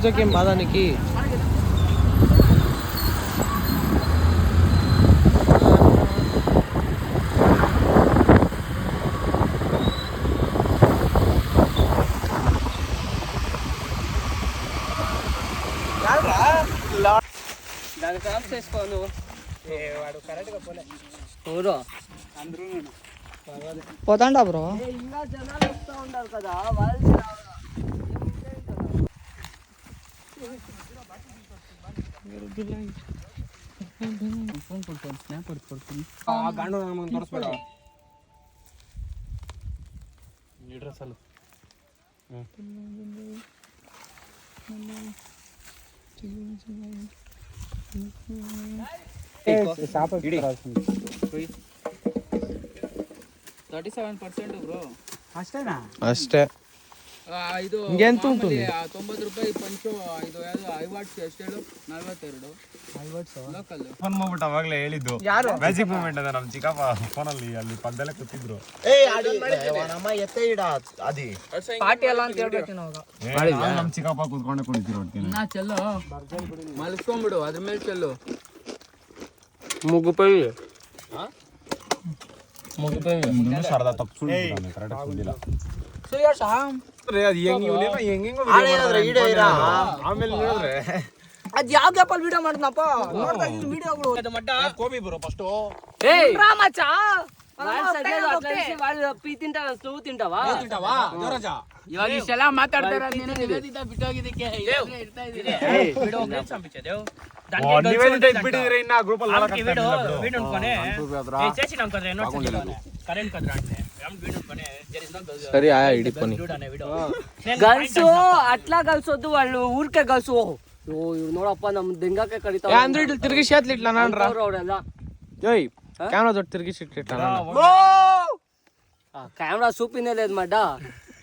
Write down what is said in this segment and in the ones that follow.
ఏం బాధ నీకు? దాని క్రాప్ చేసుకో నువ్వు. వాడు కరెక్ట్గా పోలే. ఎవరు అందరూ పోతాండా బ్రో? ఇంకా జనాలు వస్తూ ఉంటారు కదా వాళ్ళు ಗಂಡು ನಮಗೆ ತೋರಿಸ್ಬೇಡ ಡ್ರೆಸ್ ಅಲ್ಲ ಬ್ರೋ ಅಷ್ಟೇ. ಇದು ಇಂಗೆಂತ ఉంటుంది? 90 ರೂಪಾಯಿ ಪಂಚು. ಇದು ಯಾವುದು 5 ವಾಟ್ಸ್ ಎಷ್ಟು ಹೇಳು? 42 5 ವಾಟ್ಸ್ ಲೋಕಲ್ ಫೋನ್ ಮಾಡ್ಬಿಟ್ಟು ಅವಾಗಲೇ ಹೇಳಿದ್ದು. ಯಾರು ಮ್ಯಾಜಿಕ್ ಮೂಮೆಂಟ್ ಅದ ನಮ್ಮ ಚಿಕ್ಕಪ್ಪ ಫೋನಲ್ಲಿ ಅಲ್ಲಿ ಪಕ್ಕದಲ್ಲೇ ಕೂತಿದ್ರು. ಪಾರ್ಟಿ ಎಲ್ಲ ಅಂತ ಹೇಳ್ಬೇಕು ನಾವು. ನಮ್ಮ ಚಿಕ್ಕಪ್ಪ ಕೂತ್ಕೊಂಡೆ ಕುಡಿತಿರೋ ನಾ ಚೆಲ್ಲು ಮಲಸ್ಕೊಂಡ್ಬಿಡು ಅದ್ರ ಮೇಲೆ ಚೆಲ್ಲು. ಮುಗುಪೈ ಶಾರದಾ ತಪ್ಪು ಸುಳ್ಳು ಕರೆಕ್ಟ್ ಸುಳ್ಳಿಲ್ಲ. ಆಮೇಲೆ ನೋಡಿದ್ರೆ ಅದ್ ಯಾವ ಗ್ಯಾಪಲ್ಲಿ ವಿಡಿಯೋ ಮಾಡ್ದನಪ್ಪ ನೋಡ್ತಾ ಇದ್ದೀನಿ ವಿಡಿಯೋಗಳು. ಕೋಬಿ ಬರೋ ಫಸ್ಟ್ ಮಚ್ಚ ಪೀ ತಿಂತಾವ ಸ್ಲೂ ತಿಂತಾವಾ ದೇವರಾಜ ಇವಾಗ ಇಷ್ಟೆಲ್ಲ ಮಾತಾಡ್ತಾರ ಬಿಟ್ಟೋಗಿದ್ದಕ್ಕೆ ಬಿಟ್ಟಿದ್ರೆ ಇನ್ನ ಗ್ರೂಪ್ ಅಲ್ಲಿ ಸರಿ ಆಯಾ ಹಿಡಿಪನಿ ಗರ್ಲ್ಸು ಅಟ್లా ಗಲ್ಸೋದು వాళ్ళు ఊరికే గల్సు. ಇವ್ ನೋಡಪ್ಪ ನಮ್ ದೆಂಗಕ್ಕೆ ಕರಿತಾವ ಅಂದ್ರೆ ಇಟ್ಲ ತಿರ್ಗಿಸಿ ಇಟ್ಲ ನಾನ್ರ ಅವರೆಲ್ಲ ಏಯ್ ಕ್ಯಾಮ್ರಾ ದೊಡ್ಡ ತಿರ್ಗಿಸಿ ಇಟ್ಲ కెమెరా చూపినే లేదు మడ్డ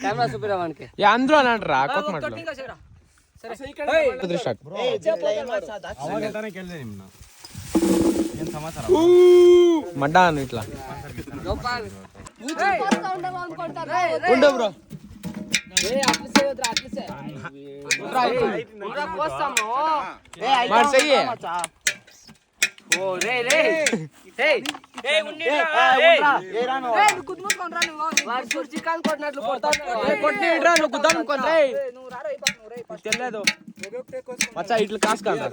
కెమెరా చూపిరా వానికి ಅಂದ್ರು ನಾನ್ರ ಹಾಕೋತ್ ಮಾಡ್ಲ ಅವಾಗ ತಾನೇ ಕೇಳಿದೆ ನಿಮ್ನ ಏನ್ ಸಮಾಚಾರ ಮಡ್ಡ ಅನ್ನು ಇಟ್ಲ ಉಂಡು ಬ್ರೋ ಮಾಡಿ ಸಹಿ చికెన్ కొట్టినట్లు కొడతాను తెలియదు మచ్చా ఇట్లా కాసు కాదు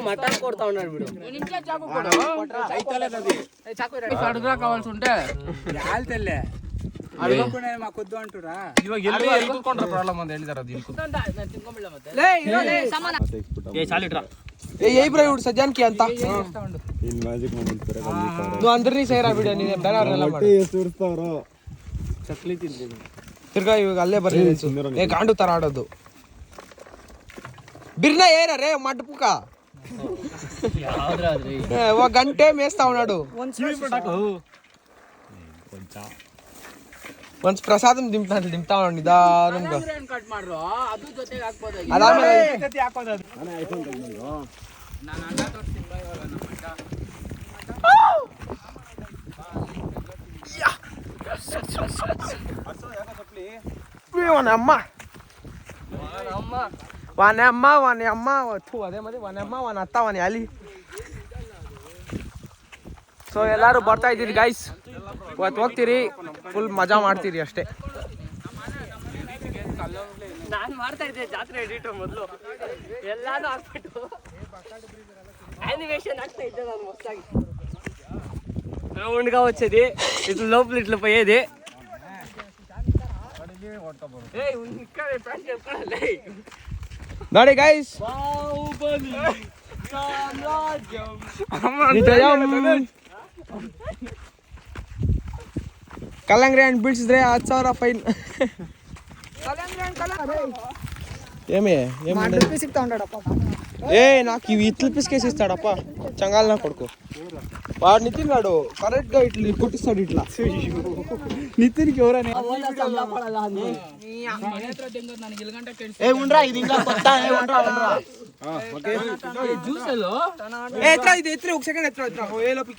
మటన్ కొడతా ఉన్నాడు వీడు. అడుగురా కావాల్సి ఉంటే ಮಾಕೊದ್ದು ಅಂಟುರಾ ಇವಾಗ ಎಲ್ಲಿ ಎಲ್ಕೊಂಡ್ರ ಪ್ರಾಬ್ಲಮ್ ಅಂತ ಹೇಳಿದಾರ ಅದು ಏಯ್ ಬ್ರೋ ಇವ್ರು ಸಜ್ಜಾನ್ಕಿ ಅಂತ ಇನ್ ಮ್ಯಾಜಿಕ್ ಮೂಮೆಂಟ್ ನೀವು ಅಂದ್ರಿ ಸೇರಾ ಬಿಡ ನೀನು ಬೇರೆಯವರೆಲ್ಲ ಮಾಡಿ ಸುರ್ತಾವ್ರು ಚಕ್ಲಿ ತಿಂತೀನಿ ತಿರ್ಗಾ ಇವಾಗ ಅಲ್ಲೇ ಬರ್ಲಿ ಏ ಗಾಂಡು ತರ ಆಡೋದು ಬಿರ್ನ ಏರ ರೇ ಮಡ್ಪುಕ ఒక గంటే మేస్తా ఉన్నాడు ಒಂದ್ ಪ್ರಸಾದಂ ದಿಂತಾ ನಿಧಾನಂಗ ಅದಾದ್ಮೇಲೆ ವಾನೆ ಅಮ್ಮ ಅದೇ ಮತ್ತೆ ವಾನೆ ಅಮ್ಮ ವಾನ ಅತ್ತ ವಾನೆ ಅಲ್ಲಿ. ಸೊ ಎಲ್ಲಾರು ಬರ್ತಾ ಇದ್ದೀರಿ ಗೈಸ್, ಇವತ್ತು ಹೋಗ್ತೀರಿ, ಫುಲ್ ಮಜಾ ಮಾಡ್ತೀರಿ ಅಷ್ಟೇ. ನಾನು ಮಾಡ್ತಾ ಇದ್ದೆ ಜಾತ್ರೆ ಎಡಿಟರ್ ಮೊದಲು ಎಲ್ಲಾನು ಹಾಕ್ಬಿಟ್ಟು యానిమేషన్ ಆಗ್ತಾ ఇద్దే ನಾನು మొత్తాಗಿ రౌండ్ గా వచ్చేది ఇట్లా లోపల ఇట్లా పోయేది. ನೋಡಿ ಗೈಸ್, ಕಲ್ಲಂಗಡಿ ಹಣ್ಣು ಬೀಳ್ಸಿದ್ರೆ 10,000 ಫೈನ್. నాకు ఇవి ఇట్ల పిసికేసి ఇస్తాడప్ప, చంగాల నా కొడుకు వాడు నితిన్ గాడు కరెక్ట్ గా ఇట్లా కొట్టిస్తాడు ఇట్లా. నితిన్కి ఎవరని ಜ್ಯೂಸ್ ಅಲ್ಲೋ ಎತ್ರ ಇದು ಎತ್ರ ఒక సెకండ్ ಎತ್ರ ಎತ್ರ ఏ లోపి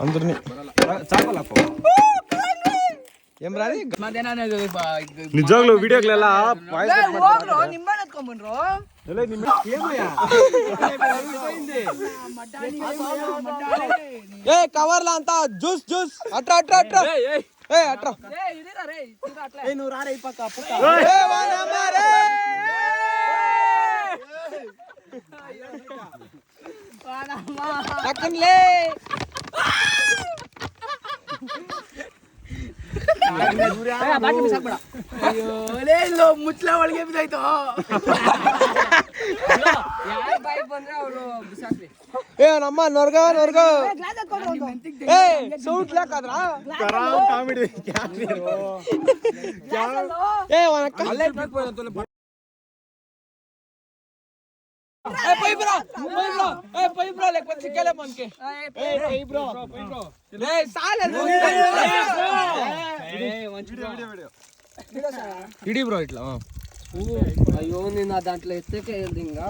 అందరిని చాపలాపో ఏం రాది ನಿಜವಾಗ್ಲೂ ವಿಡಿಯೋಗಳೆಲ್ಲ ಹೋಗ್ರೋ ನಿಂಬೆಹಣ್ಣು ಎತ್ಕೊಂಡ್ಬಂದ್ರು ఏ కవర్లా అంతా జ్యూస్ జ్యూస్ అట్రా అట్రా అట్రా ఏ అట్రా ಇದಿರ ರೇ ಇದಿರ ಅಟ್ಲೇ ఏ నువ్వు రారే పక్క పక్క ఏ వానమ్మ రే పక్కన్లే ಅಯ್ಯೋ ಲೇ ಲೋ ಮುಚ್ಚಲ ಒಳಗೆ ಬಿದ್ದಾಯ್ತು ಯಾರು ಬಾಯಿ ಬಂದ್ರೆ ಅವರು ಬಿಸಾಕ್ಲಿ ఏ నమ్మ నొరగా నొరగా ఏ సౌట్ లేకద్రా ಕಾಮಿಡಿ ఏ వనక్క ఏ పై బ్రో ఏ పై బ్రో లేకపోతే చిక్కలే మనకి ఏ పై బ్రో లే సాలే ఇడి బ్రో ఇట్లా అయ్యో నేను ఆ దాంట్లో ఎత్తకే ఇంకా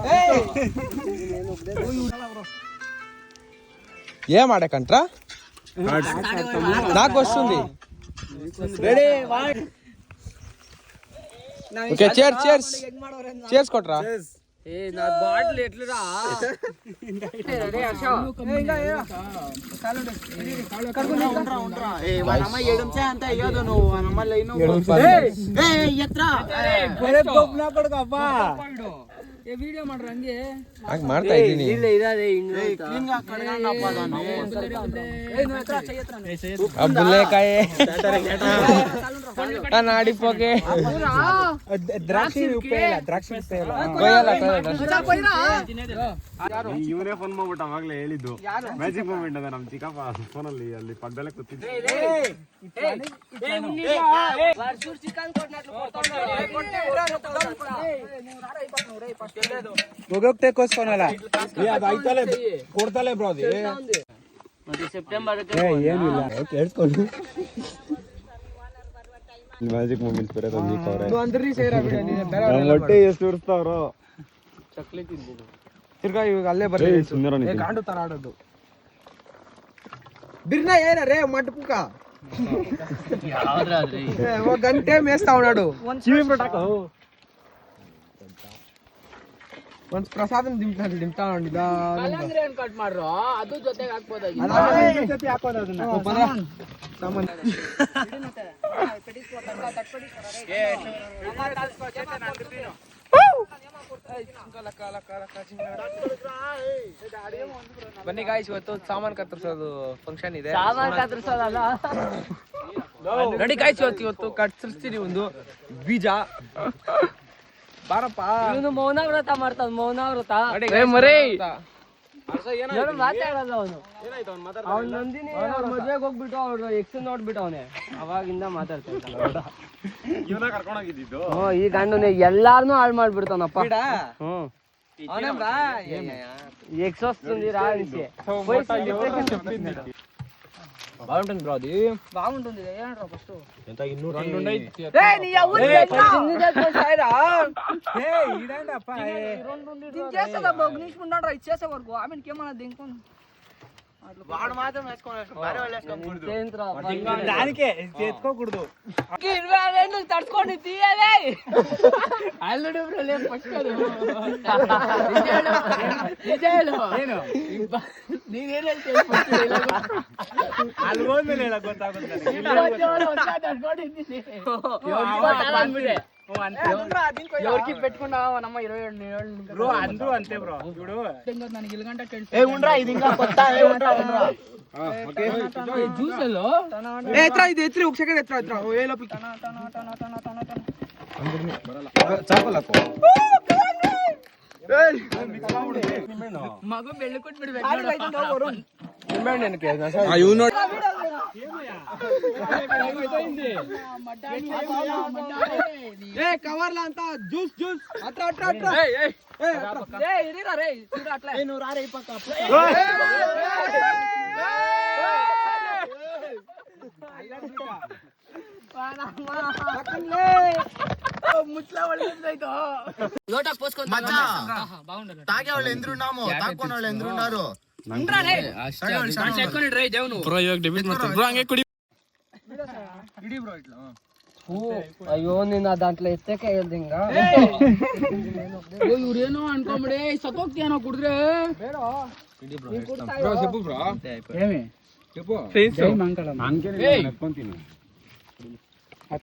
ఏం ఆడకంట్రా నాకు వస్తుంది ready okay chairs chairs chairs కొట్రా ఏ నా బాటిల్ ఎట్లరా రెడీ హర్ష ವಿಡಿಯೋ ಮಾಡ್ರ ಹಂಗೆ ಹಾಗೆ ಮಾಡ್ತಾ ಇದ್ದೀನಿ ಇಲ್ಲ ಇದಾದೆ బుల్లేకాయ నాడిపోకే ಇವನೇ ಫೋನ್ ಮಾಡ್ಬಿಟ್ಟು ಅವಾಗ್ಲೇ ಹೇಳಿದ್ದು ಮ್ಯಾಜಿಕ್ ಮೂಮೆಂಟ್ ಅದ ನಮ್ ಚಿಕ್ಕಪ್ಪ ಫೋನಲ್ಲಿ ಅಲ್ಲಿ ಪಕ್ಕದಲ್ಲೇ ಕೂತಿದ್ದು ಹೋಗೋಗ್ತೆ ಕೋಸ್ಕೊನಲ್ಲ ಅದು ಆಯ್ತಲೇ ಕೊಡ್ತಲೇ ಬ್ರೋ ಅದು ಸೆಪ್ಟೆಂಬರ್ ಏನಿಲ್ಲ ಕೇಳಿಸ್ಕೊಂಡು ಮ್ಯಾಜಿಕ್ ಮೂಮೆಂಟ್ಸ್ ಬೇರೆ ತಂದಿಕ್ಕವ್ರೆ ಅಂದ್ರಿ ಸೇರ ಹೊಟ್ಟೆ ಎಷ್ಟು ಉರ್ಸ್ತಾವ್ರು ಚಕ್ಲಿ ತಿಂದಿದ್ದು ತಿರ್ಗಾ ಇವಾಗ ಅಲ್ಲೇ ಬರ್ರಿ ಕಾಂಡು ತರ ಆಡೋದು ಬಿರ್ನ ಏನ ರೇ ಮಟ್ ಪುಕ ಯಾವ್ದ್ರಾದ್ರಿ ఒక గంటే మేస్తా ఉన్నాడు ಒಂದ್ ಪ್ರಸಾದನ ದಿಂತಾ ಕಟ್ ಮಾಡ್ರು ಅದು ಜೊತೆಗೆ ಹಾಕ್ಬೋದಾಗಿ ಬನ್ನಿ ಗಾಯ್ಸ್ ಇವತ್ತು ಸಾಮಾನ್ ಕತ್ತರಿಸೋದು ಫಂಕ್ಷನ್ ಇದೆ ಸಾಮಾನ್ ಕತ್ತರಿಸೋದಲ್ಲ ನಡಿ ಗಾಯ್ಸ್ ಇವತ್ತು ಕತ್ತರಿಸ್ತೀನಿ ಒಂದು ಬೀಜ ಬಾರಪ್ಪ ಇವನು ಮೌನ ವ್ರತ ಮಾಡ್ತಾನ ಮೌನ ವ್ರತ ಏನು ಮಾತಾಡಲ್ಲ ಅವನು ಅವ್ನು ನಂದಿನಿ ಮದ್ವೆಗೆ ಹೋಗ್ಬಿಟ್ಟು ಅವ್ರು ಎಕ್ಸ್ ನೋಡ್ಬಿಟ್ಟು ಅವನೇ ಅವಾಗಿಂದ ಮಾತಾಡ್ತಾ ಇದ್ದಾನೆ ಇವನ ಕರ್ಕೊಂಡು ಹೋಗಿದ್ದು ಈ ಗಂಡನೇ ಎಲ್ಲಾರ್ನು ಹಾಳು ಮಾಡ್ಬಿಡ್ತಾನಪ್ಪ ఎక్స్ వస్తుంది రాసి బాగుంటుంది బ్రో అది బాగుంటుంది ఏమంటారు ఫస్ట్ ఎంత 202 ఉన్నాయి చేసేదా గణేష్ ఉన్నాడు ఇచ్చేసే వరకు ఆమెకి ఏమన్నా దింకొని వాడు మాత్రం దానికే ఎత్తుకోకూడదు తడుచుకోండి తీయాలి ఆల్రెడీ ఫస్ట్ ఎవరికి పెట్టుకున్నావా నమ్మ 27 బ్రో అందరూ అంతే బ్రో చూడు ನನಗೆ ಇಲ್ಗಂಟ ఏ ఉండ్రా ఇది ఇంకా కొత్త ఏ ఉండ్రా ఓకే జ్యూస్ అల్లో ఏ ఎత్ర ఇది ఎత్ర ఒక సెకండ్ ఎత్ర ఎత్ర ఏ లోపలికి అందరిని చాపలాపో ಮಗು ಬೆಳ್ಳಿ ಕೊಟ್ಬಿಡ್ಬೇಕು ಕವರ್ಲಾ ಅಂತ ಜ್ಯೂಸ್ ಜ್ಯೂಸ್ ಅಟ್ರ ಅಟ್ರ ಅಟ್ರ ಇಡೀರ ರೇ ಇಡೀರ ಅಟ್ಲೇ ನೂರ ಆರೆ ಇಪ್ಪತ್ತ తాగే వాళ్ళు ఎందురున్నాము తాక్కునే వాళ్ళు ఎందురున్నారు ಅಯ್ಯೋ ನೀನ್ ದಾಂಟ್ಲ ಎತ್ತಕ್ಕೆ ಹೇಳ್ದೆ ಹಿಂಗ ಇವ್ರೇನೋ ಅನ್ಕೊಂಬಿಡಿ ಸತ್ತೋಗ್ತೀಯನೋ ಕುಡಿದ್ರೆ ಹಂಗೇನೆ